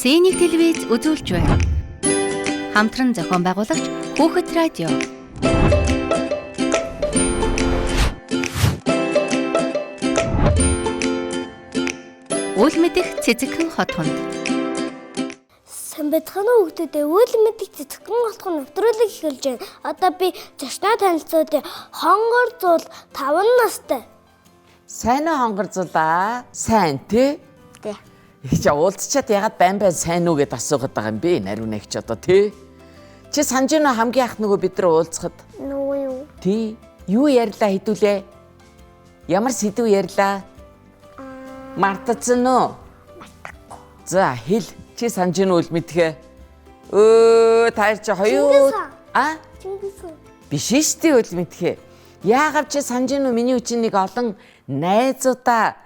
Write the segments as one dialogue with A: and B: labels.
A: Үхсэний телевиз үзүүлж байна. Хамтран зохион байгуулагч Хүүхэд радио. Үл мэдэх цэцэгхэн хот хонд.
B: Сайн байцгаана уу хүүхдүүдээ. Үл мэдэх цэцэгхэн хот хонд нэвтрүүлэг эхэлж байна. Одоо би зочноо танилцуулъя. Хонгор зул 5 настай.
C: Сайн уу хонгор зулаа? Сайн тий?
B: Тий.
C: Их уулзчаад ягаад байн сайн уу гэд асуугаад байгаа юм бэ? Нариунагч одоо тий? Чи санаж байна уу хамгийн ах нөгөө бид нар уулзахад?
B: Нөгөө юу?
C: Тий. Юу ярьлаа хэдүүлээ? Ямар сэдв ярьлаа? Мартацсан уу?
B: Мартахгүй.
C: За хэл. Чи санаж байна уу мэдхэ? Өө таар чи хоёул.
B: Чингис хаан.
C: Биш штий үл мэдхэ. Яагаад чи санаж байна уу миний үчин нэг олон найзуудаа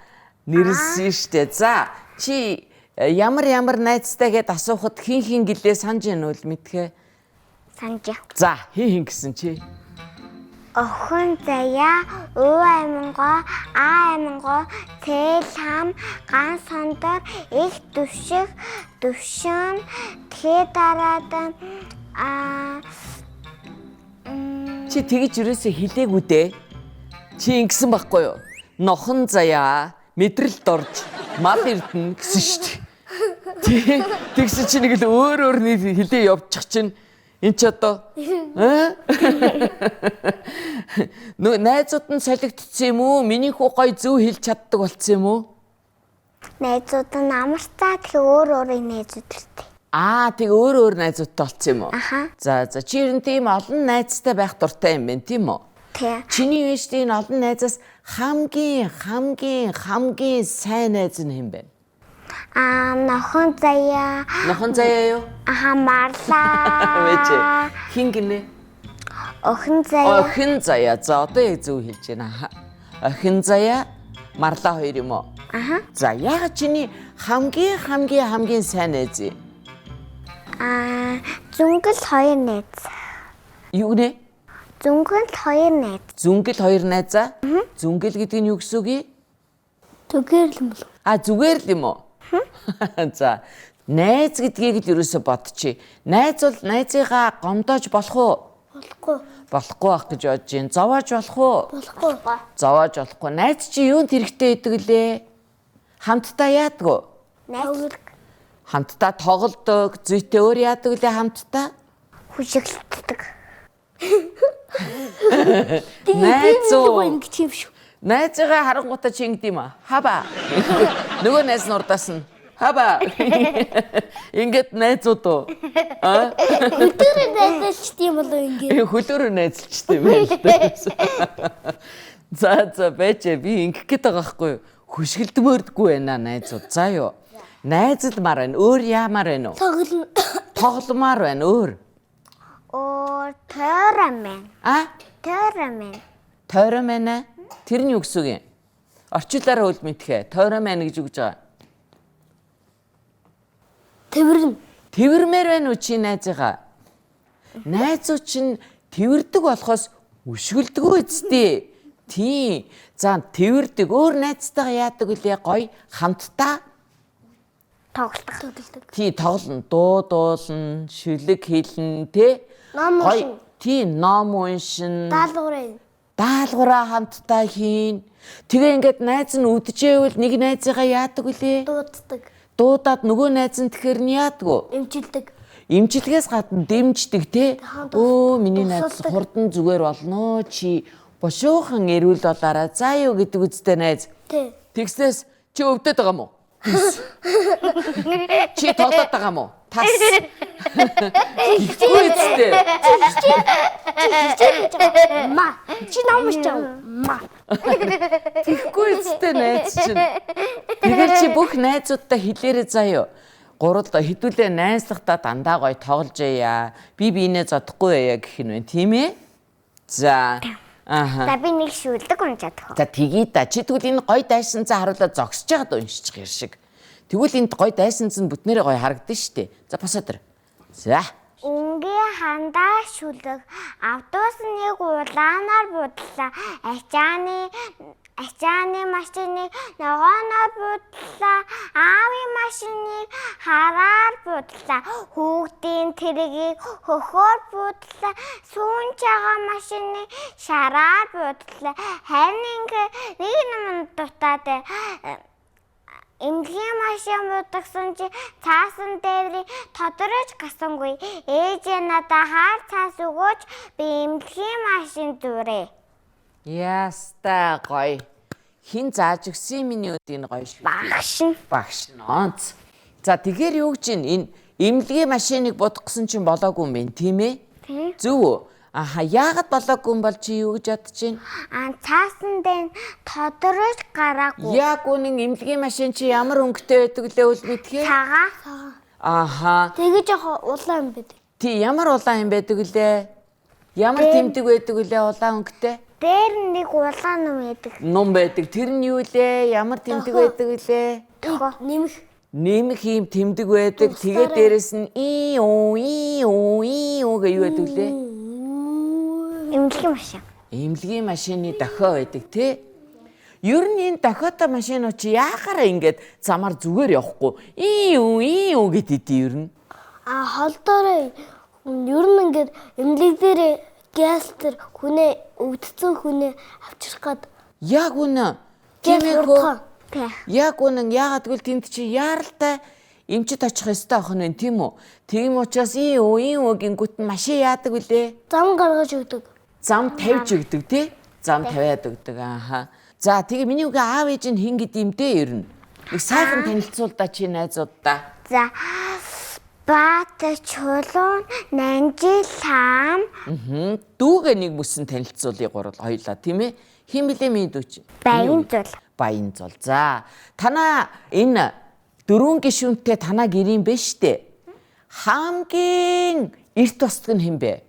C: нэрлсэн штэ. За чи ямар найзтай гэд асуухад хин гэлээ санаж байна уу мэдхэ?
B: Санаж.
C: За хин гэсэн чи?
B: Охин заяа, өө аймангоо, аймангоо, тэл хам, ган сондор, их төвших, төвшөн, тэгээ дараад
C: Чи тэгж юусээ хэлээгүй дээ. Чи ингэсэн байхгүй юу? Нохон заяа, мэдрэлд орж, мал эрдэнэ гэсэн шүү дээ. Тэгсэн чи нэг л өөр хэлээ явчих чинь энэ ч одоо нөө найзууд нь солигдсон юм уу? Миний хүү гой зөв хэлж чаддаг болсон юм уу?
B: найзууд нь амарцаа тэг өөр найзууд төртэй.
C: Тэг өөр найзуудтай болсон юм уу?
B: Аха.
C: За чи ер нь тийм олон найзтай байх дуртай юм байна тийм үү?
B: Тий.
C: Чиний үеч тийм олон найзаас хамгийн сайн найз нь хэн бэ?
B: Нохон заяа.
C: Нохон заяа юу?
B: Марлаа.
C: Вэж. Хин гинэ?
B: Охин заяа.
C: Охин заяа. За одоо яг зөв хэлж байна. Охин заяа, марлаа хоёр юм уу?
B: Аха.
C: За яагаад чиний хамгийн сайн найз?
B: Зүнгэл 2 найз.
C: Юу нэ?
B: Зүнгэл 2 найз.
C: Зүнгэл 2 найзаа? Зүнгэл гэдэг нь юу гэсэн үг юм?
B: Зүгээр л юм болов.
C: Зүгээр л юм уу? За найз гэдгийг л ерөөсө бодчих. Найз бол найзыгаа гомдоож болох уу?
B: Болохгүй.
C: Болохгүй байх гэж бодож байна. Зовоож болох уу?
B: Болохгүй.
C: Зовоож болохгүй. Найз чи юунд хэрэгтэй гэдэг лээ? Хамтдаа яадаг уу?
B: Найз.
C: Хамтдаа тоглодог. Зүйтэй өөр яадаг лээ хамтдаа?
B: Хүчиглдэг.
C: Найз уу?
B: Ингэж юм шүү.
C: Найзыгаа харангуйта чи ингэдэм юм аа. Хаба. Нөгөө найз нь урдаас нь. Хаба. Ингээд найзууд уу?
B: Өдөр найзалчт юм болов ингэ.
C: Хөлөөрөө найзалчтай юм байна л да. За байж би ингэх гээд байгаа байхгүй юу? Хөшгөлдмөрдгүй байна найзууд. За юу. Найзалмаар байна. Өөр яамаар байна уу? Тогломоор байна өөр.
B: Тойромэн. Тойромэн.
C: Тойромэн аа? Тэр нь юу гэсэн үг юм? Орчуулаараа үл мэдхэ. Тойромэн гэж үгж байгаа. Тэвэрмээр байна уу чи найзыгаа? Найзууд чинь тэвэрдэг болохоос өшгөлдөгөө үсттэй. Тийм. За тэвэрдэг өөр найзтайгаа яадаг үлээ гоё хамтдаа
B: Тоглодог.
C: Тий тоглоно. Дуулна, шүлэг хэлнэ, тий?
B: Ном уншин.
C: Тий, ном уншин.
B: Даалгавраа
C: хамтдаа хийн. Тэгээ ингээд найз нь үдчихэвэл нэг найзыгаа яадаг үлээ? Дуудаад нөгөө найз нь тэгэхээр нь яадаг уу?
B: Имжилдэг.
C: Имжилгээс гадна дэмждэг тий? Миний найз хурдан зүгээр болно. Чи бошуухан эрүүл болоораа. За юу гэдэг үстэй найз.
B: Тий.
C: Тэгснээс чи өвдөд байгаа мó? Чи тоглоод байгаа мó? Тас. Ихгүй үстэй.
B: Ма. Чи намш чам. Ма.
C: Ихгүй үстэй найз чинь. Тэгэхээр чи бүх найзуудтай хэлээрээ заяа. Гурал хэдүүлээ найзлахтаа дандаа гоё тоглож яа. Би биенээ зодохгүй яа гэх юм байна. Тийм ээ? За.
B: За би нэг шүлдэг уншаад тах.
C: За тгий да. Чи тэгвэл энэ гоё дайсанцаа харуулаад зогсож байгаад уншчих юм шиг. Тэгвэл энд гоё дайсанц нь бүтнээрээ гоё харагдана шүү дээ. За босоод ир. За.
B: Ингээ
D: хандаа шүлэг. Автобус нэг улаанаар будлаа. Ачааны машиныг ногооноор будлаа. Аавын машиныг хараар будлаа. Хүүхдийн тэргийг хөхөөр будлаа. Сүүнж байгаа машиныг шараар будлаа. Харин ингээ нэг юм дутаад эмнэлгийн машин будагсан чи цаасан дээр тодорож гасангүй. Ээжээ надад хаар цаас өгөөч би эмнэлгийн машин зүрээ.
C: Яста гоё. Хин зааж өгсөн миний өдийн гоё шүү. Багш нь онц. За тэгэхээр юу гэж энэ эмнэлгийн машиныг будгасан чинь болоогүй юм бэ, тийм ээ? Зөв үү? Аха, яагаад болоогүй юм бол чи юу гэж бодож байна?
D: Цаасан дээр тодорож гараагүй.
C: Яг үнэн эмнэлгийн машин чи ямар өнгөтэй байдаг лээ үл мэдхээ?
D: Цагаан.
C: Аха.
B: Тэгээ жоох улаан юм байдаг.
C: Тий, ямар улаан юм байдаг лээ? Ямар тэмдэг байдаг лээ улаан өнгөтэй?
D: Дээр нэг улаан ном байдаг.
C: Ном байдаг. Тэр нь юу лээ? Ямар тэмдэг байдаг лээ? Нэмэх юм тэмдэг байдаг. Тэгээд дээрэс нь уу гэж юу байдаг лээ?
D: Эмнэлгийн машин.
C: Эмнэлгийн машины дохио байдаг тий. Ер нь энэ дохиотой машинууд чи яахаараа ингэж замаар зүгээр явахгүй. Уу гэдэг ер нь.
B: Холдоороо ер нь ингээд эмнэлэг дээр газ тэр хүнээ өвдсөн хүнээ авчрах гээд
C: Яг үнэ. Яг үнэн яагаад гэвэл тэнд чи яаралтай эмчит очих ёстой ах нь тийм үү? Тийм учраас уу гингүүт нь машин яадаг үлээ.
B: зам гаргаж өгдөг.
C: Зам тавьж өгдөг тий? Зам тавиад өгдөг ааха. За тэгээ миний үгээ аав ээж нь хин гэдэм дээ ер нь. Нэг сайхан танилцуулдаа чи найзуудаа.
D: За Бат чулуун Нанжилам.
C: Дүүгээ нэг мөсөн танилцуулъя гурал хоёлаа тийм ээ. Хин блэ миний дүү чи? Баянзул. За танаа энэ 4 гишүүнтэй танаа гэрийн бэ штэ. Хамгийн эрт босдог нь хэн бэ?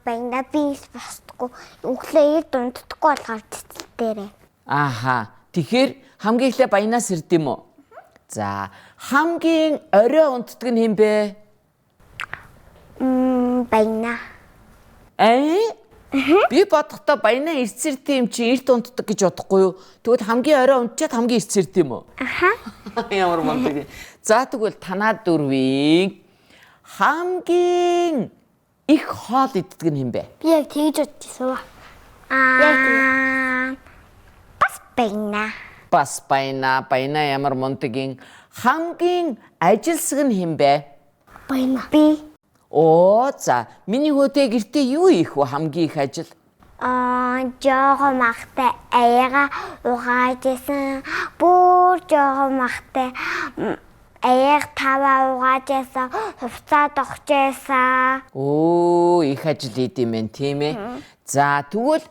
D: Баяна бис босдгоо. Өглөө эрт унтдаггүй болохоор цэцэл дээрээ.
C: Ааха. Тэгэхээр хамгийн эхлээ баянаас ирд юм уу? За хамгийн орой унтдаг нь хэн бэ?
D: Баяна.
C: Би бодохдоо баянаа ирцэрт юм чи эрт унтдаг гэж бодохгүй юу? Тэгвэл хамгийн орой унтчаад хамгийн ирцэрт юм уу?
D: Аха.
C: Ямар мондөг. За тэгвэл танаа дөрвийн хамгийн их хоол иддэг нь хэн бэ?
B: Би яг тэгж бодчихсон ба.
D: Бас баяна.
C: Бас баяна. Баяна ямар мондөгийн хамгийн ажилсаг нь хэн бэ?
B: Баяна.
D: Би.
C: Оо за миний хөөдөө гэртээ юу их вэ хамгийн их ажил?
D: Жоохон махтай аяга угаажсэн. Бүр жоохон махтай аяг таваа угаажсэн. Хувцаа дохжсэн.
C: Оо их ажил хийд юм байна тийм ээ. За тэгвэл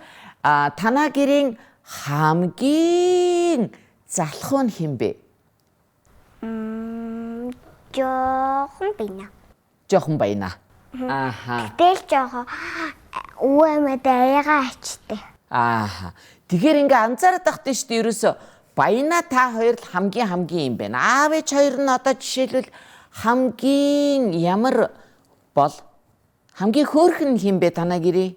C: танаа гэрийн хамгийн залхуу нь хэн бэ?
D: Жоохон баяна.
C: Жохон баяна. Ааха.
D: Тэгэл жоохон өвөмөд аяга ачтай.
C: Ааха. Тэгэхээр ингээ анзаараад тахтай шүү дээ ерөөсө баяна та хоёр л хамгийн юм байна. Аав ээж хоёр нь одоо жишээлбэл хамгийн ямар бол хамгийн хөөрхөн хэн бэ танаа гэрээ?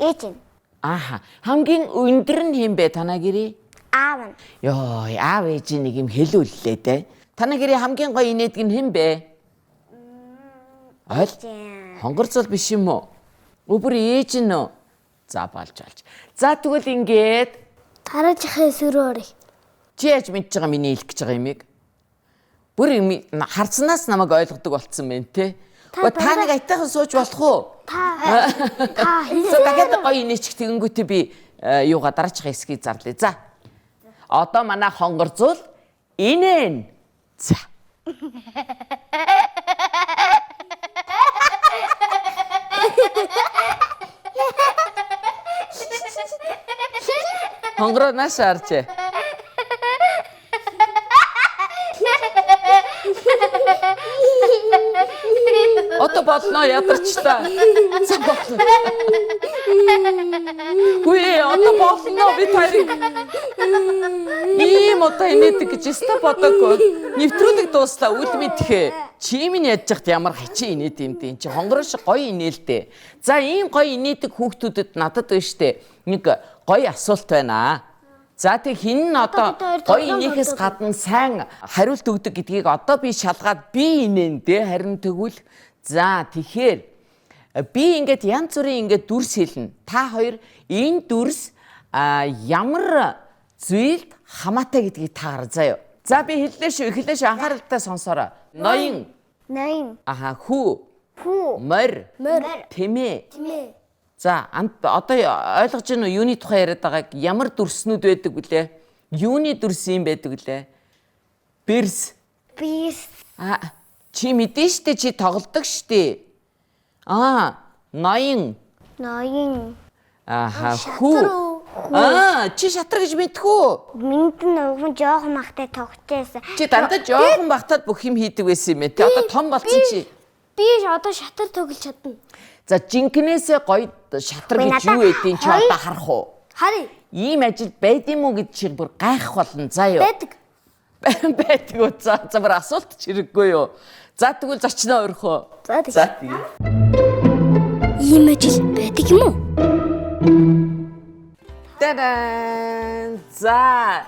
D: Ээж нь.
C: Ааха. Хамгийн өндөр нь хэн бэ танаа гэрээ?
D: Аав нь.
C: Йоо, аав ээж нэг юм хэлүүллээ дээ. Танаа гэрээ хамгийн гоё инээдэг нь хэн бэ? Хонгорцол биш юм уу? Өөр ээж нь үү? За болж. За тэгвэл ингээд
B: Тараажихаа эсрөөрэй.
C: чи яаж мэдж байгаа миний хэлэх гэж байгаа юмыг? Бүр харцнаас намайг ойлгодог болцсон байна те. Та нэг айтайхан сууж болох уу?
B: Та
C: дахиад гоё инээчих тэгэнгүүтээ би юугаа дараачихаа эсхийг зарлаа. За. Одоо манай хонгорцол инээн. За. Хонгороо наашаа арчээ. Одоо болно ядарчлаа. За болно. Үгүй одоо болно би тариг. Ийм одоо инээдэг гэж өстө бодоогүй. Нэвтрүүлэг дууслаа үл мэдхээ. Чи минь яаж яхад ямар хачин инээд юм дээ. Чи хонгороо шиг гоё инээлтэй. За ийм гоё инээдэг хүүхдүүдэд надад байна штэ. Нэг гоё асуулт байна. За тэг хин нь одоо гоё инээхээс гадна сайн хариулт өгдөг гэдгийг одоо би шалгаад би инээн дээ. Харин тэгвэл за тэгэхээр би ингээд янз бүрийн ингээд дүрс хэлнэ. Та хоёр энэ дүрс ямар зүйлд хамаатай гэдгийг та гараа заяа. За би хэллээ шүү. Эхлээш анхааралтай сонсоорой. Ноён. Аха хүү. Морь. Тэмээ. За одоо ойлгож байна уу юуны тухай яриад байгааг? Ямар дүрснүүд байдаг вүлээ? Юуны дүрс юм байдаг вүлээ? Бирс. Чи мэдэн штэ чи тоглодог штэ. Ноён. Аха хүү. Чи шатар гэж мэдхүү?
D: Мэдэн нөгөө жоохон махтай тогтчихсан.
C: Чи дандаа жоохон багтаад бүх юм хийдэг байсан юм ээ. Тэ одоо том болсон чи.
B: Би одоо шатар тоглож чадна.
C: За жинкнээсээ гоё шатар гэж юу байдیں۔ Чи одоо харах уу?
B: Харъя.
C: Ийм ажил байдим үү гэж чи бүр гайхах болно. За юу. Байдаг уу? За бүр асуулт ч хэрэггүй юу? За тэгвэл зочноо өрхөө.
B: За тийм. Ийм ажил байдаг юм уу?
C: Тадан. За.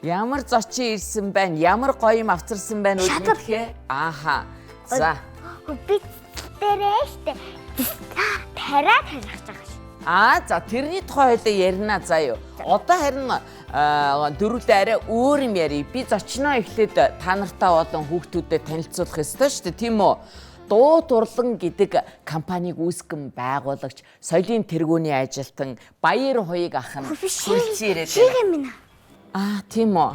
C: Ямар зочин ирсэн байна? Ямар гоё юм авчирсан байна үү гэхээ? Ааха. За.
D: Би тэрээштэй тараа тарих байгаа ш.
C: За тэрний тухай хоёлаа ярина заа юу. Одоо харин дөрүлээ арай өөр юм ярив. Би зочноо эхлээд та нартай болон хүүхдүүдэд танилцуулах ёстой шүү дээ, тийм үү? Дуу дурлан гэдэг компаниг үүсгэн байгуулагч, соёлын тэргүүний ажилтан Баяр Хуйг ах нь хүрэлцэн ирээд байна. Тийм үү.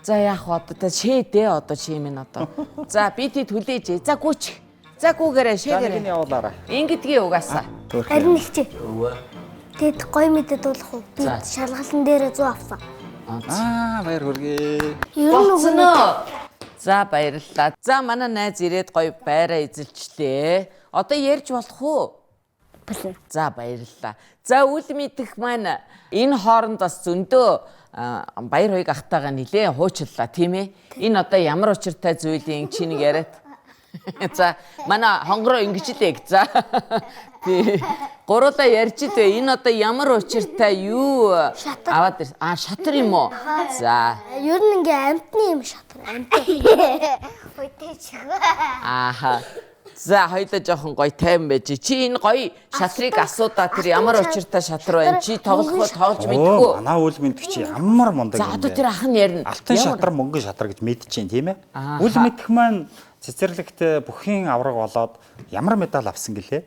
C: За яах вэ одоо шээдээ одоо чи минь одоо. За би тий түлээж. За гүйч. За гүүгээрээ шээгээрээ.
E: Нэг явуулаарай.
C: Ингэдгийг угаасаа.
B: Харин их чи. Тэгэд гоё мэдээ дуулах уу? Би шалгалан дээр 100 авсан.
E: Баяр хүргэе.
B: Ер нь
C: Болцсон. За баярлалаа. За манай найз ирээд гоё байраа эзэлчлээ. Одоо ярьж болох уу? За баярлалаа. За үл мэдэх маань энэ хооронд бас зөндөө Баяр Хуйг ахтайгаа нилээн хуучлаа тийм ээ. Энэ одоо ямар учиртай зүйлийн чи нэг яриад. За манай хонгороо ингэж л яг. За. Тий. Гуруулаа ярьж илвэ. Энэ одоо ямар учиртай юу аваад ирсэн. Шатар юм уу? За.
B: ер нь ингээ амтны юм шатар.
D: Хойтэйч.
C: За хоёулаа жоохон гоё тайван байж. Чи энэ гоё шатрыг асуудаа тэр ямар учиртай шатар байна? Чи тоглож мэдгүй.
E: Манай үл мэдэх чи ямар мундаг юм бэ?
C: За одоо тэр ах нь ярина.
E: Алтан шатар, мөнгөн шатар гэж мэдчихээн тийм ээ. Үл мэдэх маань цэцэрлэгт бүхийн авраг болоод ямар медаль авсан гэлээ?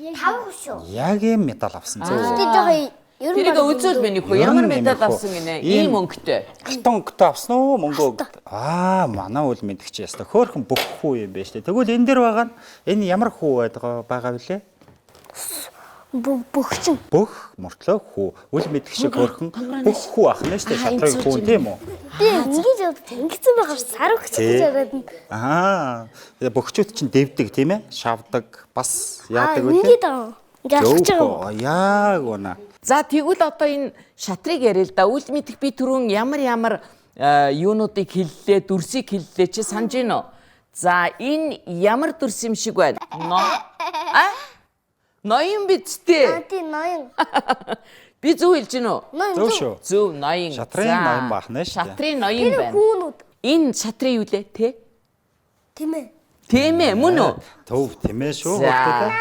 D: 5 шүү.
E: Яг юм медаль авсан зөө.
C: Тэрийг үзүүл миний хөө ямар медаль авсан гинэ? Ийм өнгөтэй.
E: Алтан өнгөтэй авсан уу? Мөнгө өнгөтэй. Манай үл мэдэх чи яста хөөхөн бүх хүү юм байна шүү дээ. Тэгвэл энэ дээр байгаа нь энэ ямар хүү байгаа вүлээ?
B: Бөхчин.
E: Бүх мөртлөө хүү. Үл мэдэх шиг хөөхөн бүх хүү ах нь шүү дээ. Шатрыг хүү тийм үү?
B: Би ингэж ингэсэн байгаа ш сар өгч гэж яриад нь.
E: Тэгээ бөхчүүд чинь дэвдэг тийм ээ? Шавдаг, бас яадаг үү?
B: Ингээд аа. Ингээд авч байгаа.
E: Яг үнэ.
C: За тэгвэл одоо энэ шатрыг яриа л да. Үл мэдэх би түрүүн ямар юунуудыг хэллээ, дүрсийг хэллээ чи санаж гин үү? За энэ ямар дүрс юм шиг байна? Ноён бидтэй.
B: Тийм ноён.
C: Би зөв хэлж гин үү?
E: Зөв шүү.
C: Зөв ноён.
E: Шатрын ноён баахна шүү дээ.
C: Шатрын ноён байна.
B: Хүүнүүд.
C: Энэ шатрын юу лээ те?
B: Тийм ээ.
C: Тийм ээ мөн үү?
E: Төв тийм ээ шүү. Хөлтөд.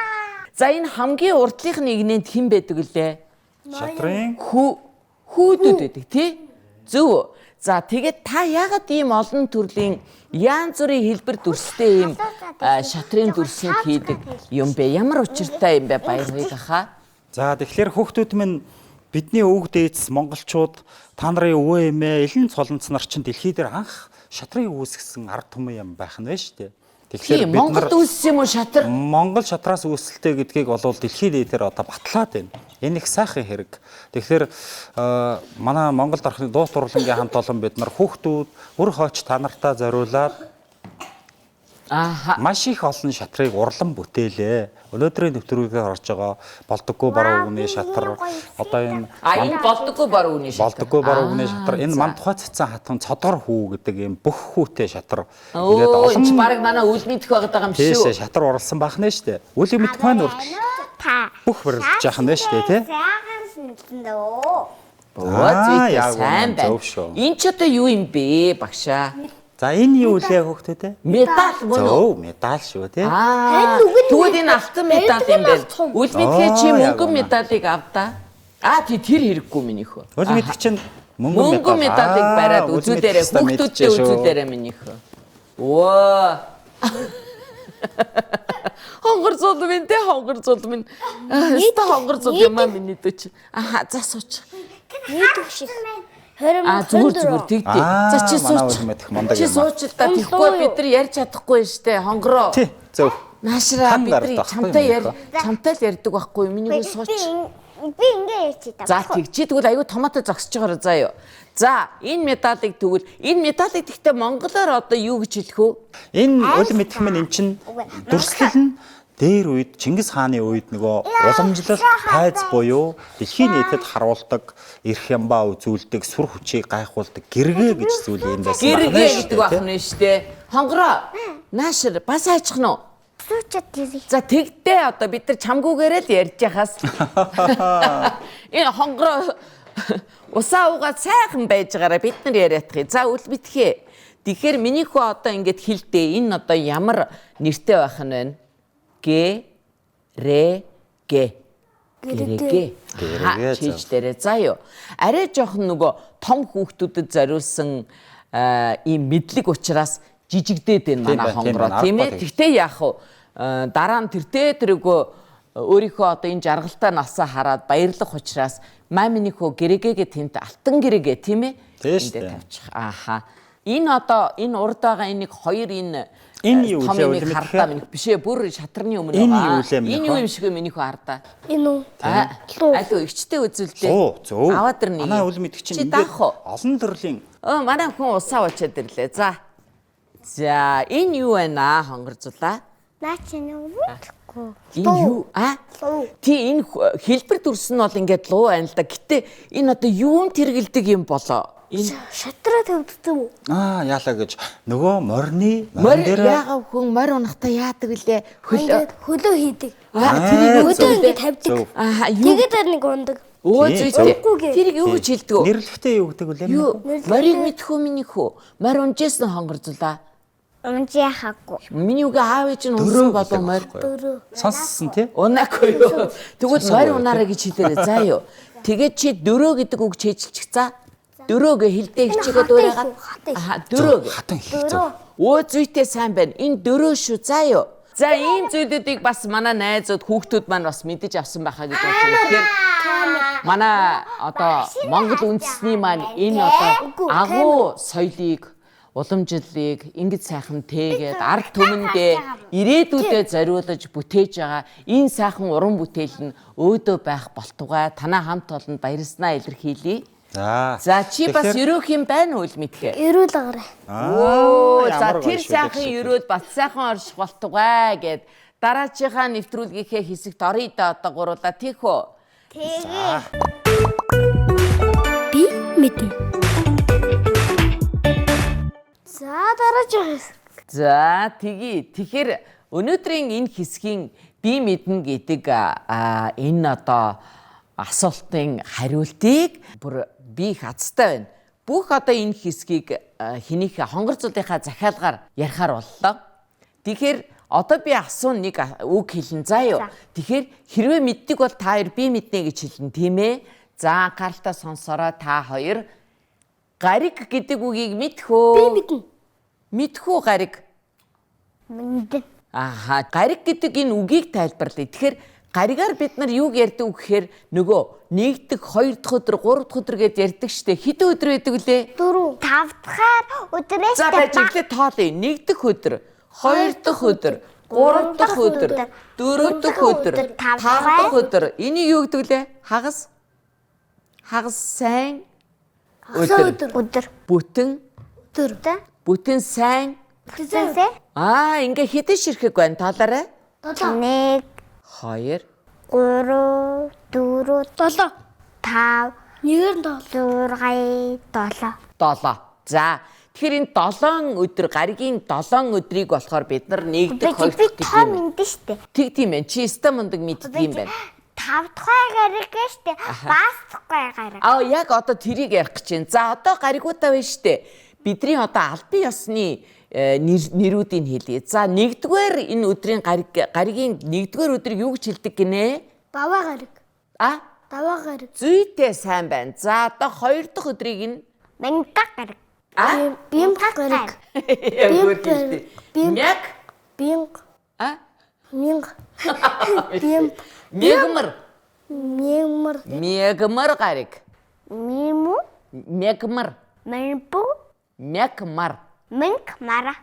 C: За энэ хамгийн урдлынх нэгнэнд хэн байдаг вүлээ?
E: Шатрын
C: хүүдүүд байдаг тий? Зөв. За тэгээд та яагаад ийм олон төрлийн янз бүрийн хэлбэр дүрстэй ийм шатрын дүрсийг хийдэг юм бэ? Ямар учиртай юм бэ Баяр Хуйг ахаа?
E: За тэгэхээр хүүхдүүд минь бидний өвөг дээдс монголчууд та нарын өвөө эмээ элен цолонц нар чинь дэлхий дээр анх шатрыг үүсгэсэн ард түмэн юм байх нь байна шүү дээ. Тэгэхээр бид
C: Монголд үүссэн юм уу шатар?
E: Монгол шатраас үүсэлтэй гэдгийг болов дэлхий дээдээр одоо батлаад байна. Энэ их сайхан хэрэг. Тэгэхээр манай Монгол дархны дуу турлангийн хамт олон бид нар хүүхдүүд үр хойч та нартаа зориулаад маш их олон шатрыг урлан бүтээлээ. Өнөөдрийн нэвтрүүлгээр орж байгаа болдоггүй баруун үгний шатар одоо энэ
C: Энэ болдоггүй баруун үгний шатар.
E: болдоггүй баруун үгний шатар энэ манд тухай цэцэн хатан цодгор хүү гэдэг ийм бүх хүүтэй шатар.
C: Ингээд энэ баг манай үл мэдэх байгаа юм шүү.
E: Тийш шатар уралсан бахна штэ. Үл мэдэх маань урд бүх барилж яах нь штэ тий.
D: Сайхан сэнтэндөө.
C: Зүйтэй
E: яг
C: сайн
E: зөв
C: байна.
E: шүү.
C: Энэ ч одоо юу юм бэ багшаа?
E: За энэ юу лээ хүүхдүүдээ?
C: Медаль мөн үү?
E: Зөв медаль шүү тий.
C: Тэгвэл энэ алтан медаль юм байна. Үл мэдхээ чи
E: яг
C: мөнгөн медалийг авдаа. Тэр хэрэггүй минийхөө.
E: Үл мэдэх чинь
C: Мөнгөн медалийг бариад үзүүлээрэ хүүхдүүдтэй үзүүлээрэ минийхөө. Хонгор зулмын те хонгор зулмын. Өстө хонгор зул юм аа миний дөч. За сууч.
B: Нийт шиг.
C: Зүгээр тэгтээ. За чи сууч. Чи сууч л да тэгхгүй бид нар ярьж чадахгүй штэ хонгороо.
E: Тий зөв.
C: Наашраа бид нар чамтай л ярьдаг байхгүй минийхөө сууч.
D: Би ингээ ярьчих
C: За тэг чи тэгвэл аюу томоотой зогсож байгаа заа юу. За энэ медалийг тэгвэл энэ медалийг тэгтээ монголоор одоо юу гэж хэлэх вэ?
E: Энэ үл мэдэх минь эн чин дүрслэл нь дээр үед Чингис хааны үед нөгөө уламжлалт тайз буюу дэлхийн нийтэд харуулдаг эрх ямбаа үзүүлдэг сүр хүчийг гайхуулдаг гэргээ гэж зүйл юм байсан.
C: Гэргээ гэдэг байх нь штэ. Хонгороо наашир бас айчих нь уу? За тэгтээ одоо бид нар чамгүйгээрээ л ярьж яхаас энэ хонгороо усаа угаад сайхан байж байгаараа бид нар яриадах. За үл битгий. Тэгэхээр минийхөө одоо ингэж хэлдэ энэ одоо ямар нэртэй байх нь вэ? Гэрэг. Чийж дээрээ заа юу. Арай жоохон нөгөө том хүүхдүүдэд зориулсан ийм мэдлэг учраас жижигдээд байна манай хонгороо тийм ээ. Тэгтээ яах вэ? Дараа нь тэргөө өөрийнхөө одоо энэ жаргалтай насаа хараад баярлах учраас мааминийхөө гэрэгээ тэнт алтан гэрэгээ тийм ээ. Эндээ тавьчих. Энэ одоо энэ урд байгаа энийг хоёр энэ
E: юу
C: вэ? Хардаа минийх бишээ бүр шатрны өмнө байгаа. Энэ юу юм шиг минийхөө хардаа.
B: Энэ үү?
C: Алуу ичтэй үзүүлдэ.
E: Зөв.
C: Аваад ирнэ.
E: Манай үл мэдэх чинь олон төрлийн
C: манай хүн усаа уучаад ирлээ. За энэ юу вэ наа хонгор зулаа?
D: Наа чи нүггүй.
C: Энэ юу? Тий энэ хэлбэр дүрс нь бол ингээд луу байна л да. Гэтэ энэ одоо юунд тэргэлдэг юм болоо? Энэ
B: шатраа тавьддаг уу?
E: Яалаа гэж нөгөө морин дээр
C: яага хүн морь унахтаа яадаг вүлээ?
B: Хөлөө хийдэг.
C: Тэрийг
B: хөлөө ингэ тавьдаг. Тэгээд нэг ундаг.
C: Зүйтэй. Тэрийг юу гэж хэлдэг вэ?
E: нэрлэхтэй юу гэдэг үлээ?
C: Морийг мэдхүү минийхүү. Морь унжсэн хонгор зулаа.
D: Унж яхаагүй.
C: Миний үгээ аав ээж нь унсан болов морь.
E: Сонссон тий?
C: Унаагүй юу. Тэгвэл морь унаараа гэж хэлээрэй заа юу. Тэгээд чи дөрөө гэдэг үг чийжилчих за. Дөрөөгээ хилдэ хичээгээд уурайгаад. Дөрөө.
E: Хатан хэлцүү.
C: Зүйтэй сайн байна. Энэ дөрөө шүү заа юу. За ийм зүйлүүдийг бас манай найзууд хүүхдүүд маань бас мэдэж авсан байхаа гэж бодсон. Тэгэхээр манай одоо Монгол үндэсний маань энэ одоо агуу соёлыг уламжлалыг ингэж сайхан тээгээд ард түмэндээ ирээдүйдээ зориулж бүтээж байгаа энэ сайхан уран бүтээл нь өөдөө байх болтугай танаа хамт олонд баярлснаа илэрхийлье. За чи бас өрөөх юм байна уу мэдхээ?
B: Өрөөл агараа.
C: За тэр сайхан өрөөд бас сайхан орших болтугай гэд дараачийнхаа нэвтрүүлгийнхээ хэсэгт орё да одоо гуруулаа тийх үү?
D: Тэгээ.
B: Би мэднэ. За дараач.
C: За тэгэхээр өнөөдрийн энэ хэсгийн би мэднэ гэдэг энэ одоо асуултын хариултыг бүр би их азтай байна. Бүх одоо энэ хэсгийг хэнийхээ хонгор зулынхаа захиалгаар ярихаар боллоо. Тэгэхээр одоо би асуун нэг үг хэлэн заа юу. Тэгэхээр хэрвээ мэддэг бол та хоёр би мэднэ гэж хэлнэ тийм ээ. За анхааралтай сонсороо та хоёр. Гариг гэдэг үгийг мэдхөө.
B: Би мэднэ.
C: Мэдхүү гариг.
D: Мэдэн.
C: Гариг гэдэг энэ үгийг тайлбарлая. Тэгэхээр гаригаар бид нар юуг ярьдаг вэ гэхээр нөгөө нэгдэх, хоёр дахь өдөр, гурав дахь өдөр гэж ярьдаг штэ. Хэдэн өдөр байдаг вүлээ?
D: 4, 5 дахь өдрөөс
C: за бажиглээ тоолъё. Нэгдэх өдөр, хоёр дахь өдөр, гурав дахь өдөр, дөрөв дахь өдөр, тав дахь өдөр. Энийг юу гэдэг вүлээ? Хагас сайн өдөр. Бүтэн сайн.
D: Бүтэнсэ.
C: Ингээ хэдэн ширхэг байна тоолоорой?
D: 1
C: 2
D: 3 4
B: 7.
D: 5
B: Нэгээр нь
D: 6 7.
C: 7. За тэгэхээр энэ 7 өдөр гаригийн 7 өдрийг болохоор бид нар нэгдэх хоёр
D: Би
C: дахь гэдэг юм.
D: мэдэн штэ.
C: Тэг тийм ээ. Чи ста мундаг мэддэг юм байна.
D: 5 дахь гариг штэ. Бас дахь гариг.
C: Яг одоо тэрийг ярих гэж байна. За одоо гаригуудаа байна штэ. Бидний одоо албан ёсны нэрүүдийг хэлье. За 1-р энэ өдрийн гаригийн 1-р өдрийг юу гэж хэлдэг гинэ?
B: даваа гариг. Даваа гариг.
C: Зүйтэй сайн байна. За одоо 2 дахь өдрийг нь
D: Мянга гариг.
B: Бим гариг.
C: Мяг
B: Бинг. Минг.
C: мегмар
B: Мемар.
C: мегмар гариг.
D: Миму
C: Мегмар
D: мэнбу
C: мягмар.
D: мэнк мара.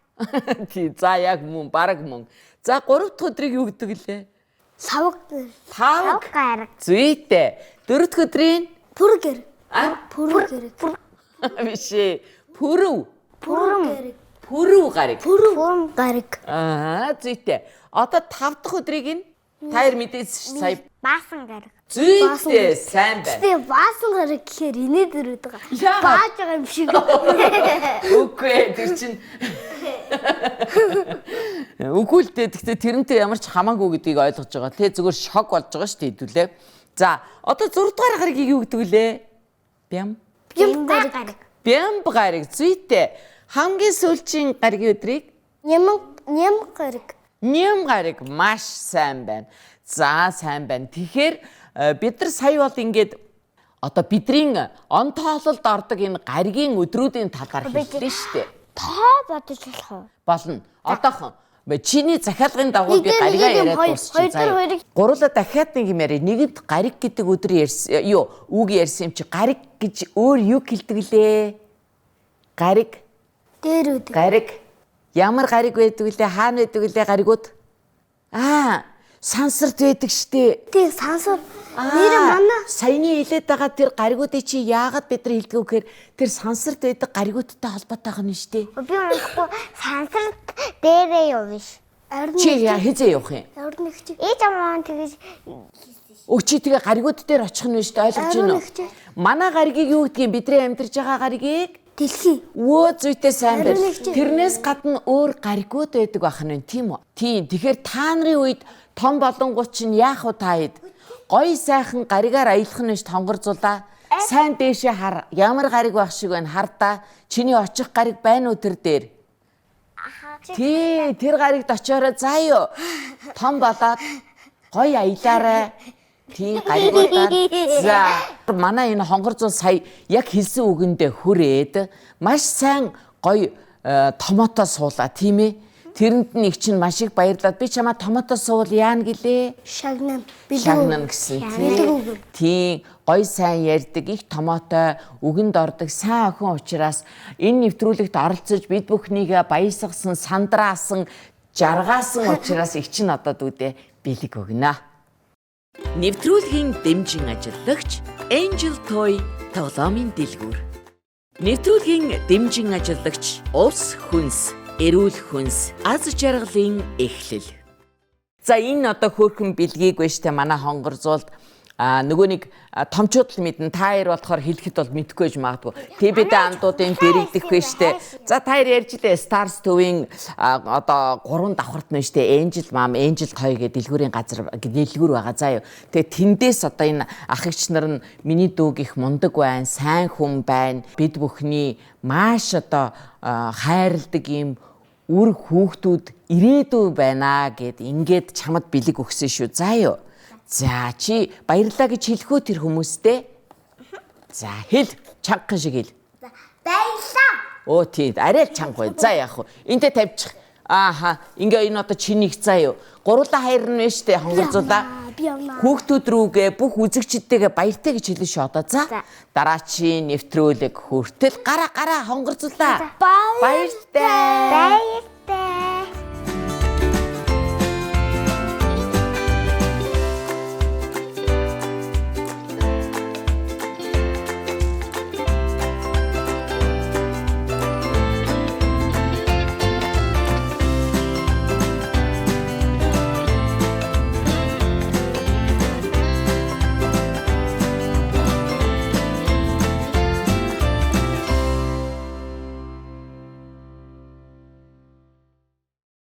C: Тий, за яг мөн, бараг мөн. За 3 дахь өдрийг юу гэдэг лээ?
B: Савг.
C: Тавг.
D: Гариг.
C: Зүйтэй. 4 дахь өдрийн
B: Пүр гариг. Пүр гариг.
C: биш ээ. Пүрв.
B: Пүр гариг.
C: Пүрв гариг.
B: Пүр гариг.
C: Зүйтэй. Одоо 5 дахь өдрийг нь та хоёр мэдээсэн ш сая.
D: Баасан гариг.
C: Зүйтэй, сайн байна.
B: Би баасан гариг гэхээр инээд ирээд байгаа.
C: Яагаад?
B: Бааж байгаа юм шиг.
C: Үгүй тэр чинь. Үгүй л дээ. Гэхдээ тэрнтэй ямар ч хамаагүй гэдгийг ойлгож байгаа. Тэ зүгээр шок болж байгаа шүү дээ хэдүүлээ. За одоо 6 дугаар гаригийг юу гэдэг вүлээ? Бям.
B: Бим гариг.
C: Бям гариг. Зүйтэй. Хамгийн сүүлчийн гаригийн өдрийг
B: Ням гариг.
C: Ням гариг маш сайн байна. За сайн байна. Тэгэхээр бид нар сая бол ингээд одоо бидний он тоололд ордог энэ гаригийн өдрүүдийн талаар хэллээ шүү дээ.
D: Тоо бодож болох уу?
C: Болно. Одоохон чиний захиалгын дагуу би гаригаа яриад дуусчихсан. Гурлаа дахиад нэг юм яриа. Нэгэнт гариг гэдэг өдөр ярьсан. Үг ярьсан юм чи гариг гэж өөр юу хэлдэг лээ? Гариг.
B: Дээр үдэг.
C: Гариг. Ямар гариг байдаг лээ? Хаана байдаг лээ гаригууд? Сансарт байдаг штэ.
B: Тий сансар. Нэр манай
C: Саяны хэлээд байгаа тэр гаригуудыг чи яагаад бид нар хэлдэг вэ гэхээр тэр сансарт байдаг гаригуудтай холбоотой байгаа нь штэ.
D: Би унахгүй сансарт дээрээ явна ш.
C: Чи хизээ явах юм?
B: Орны хчи.
D: Ээж амаа тэгэж
C: Чи тэгээ гаригууд дээр очих нь шүү дээ ойлгож байна уу? Манай гаригийг юу гэдгийг бидний амьдарч байгаа гаригийг
B: Дэлхий.
C: Зүйтэй сайн байна. Тэрнээс гадна өөр гаригууд байдаг байх нь тийм үү? Тийм. Тэгэхээр та нарын үед том болонгууд чинь яах вэ та хэд? Гой сайхан гаригаар аялах нь ш тонгорзуулаа. Сайн дээшээ хар. Ямар гариг байх шиг байна хардаа. Чиний очих гариг байна уу тэр дээр? Тий, тэр гаригт очиороо заа юу. Том болоод гой аялаарай. Тийм гаригуудаар. За, манай энэ хонгорзуул сая яг хэлсэн үгэндээ хүрээд маш сайн гой томото суулаа тийм ээ. Тэрэнд нэг чинь маш их баярлаад би чамаа томото суул яана гэлээ.
B: Шагнан.
C: Шагнан гэсэн тийм гой сайн ярьдаг их томоотой үгэнд ордог сайн охин учраас энэ нэвтрүүлэгт оролцож бид бүхнийгээ баясгасан, сандраасан, жаргаасан учраас их чинь одоо дүүдээ бэлэг өгнө. Нэвтрүүлгийн дэмжин ажиллагч Angel Toy тоглоомын дэлгүүр. Нэвтрүүлгийн дэмжин ажиллагч Ус хүнс, эрүүл хүнс, аз жаргалын эхлэл. За энэ одоо хөөрхөн бэлгийг байж та манай хонгорзуулд нөгөө нэг томчууд л мэднэ. Та хоёр болохоор хэлэхэд бол мэдэхгүй байж магадгүй. ТБ-д амдуудын дэрэгдэх байж тэ. За та хоёр ярьж дээ Stars Төв-ийн одоо 3 давхарт нь шүү дээ. Angel Mom, Angel Toy гэдэг дэлгүүрийн газар дэлгүүр байгаа заа юу. Тэгээ тэндээс одоо энэ ах эгч нар нь миний дүүг их мундаг байна, сайн хүн байна. Бид бүхний маш одоо хайрладаг юм үр хүүхдүүд ирээдүй байна гэд ингээд чамд бэлэг өгсөн шүү. Заа юу. За чи баярлаа гэж хэлэх үү тэр хүмүүстэй? За хэл чангахан шиг хэл.
D: баярлаа.
C: Тийм арай чанга бай. За яах вэ? Энтэй тавьчих. Ингээ энэ одоо чиний заа юу. Гурлаа хайр нь байна штэ хонгорзуулаа. Хүүхдүүд рүүгээ бүх үзэгчдтэйгээ баяртай гэж хэлнэ шүү одоо. За дараачийн нэвтрүүлэг хүртэл гараа хонгорзуулаа. Баяртай.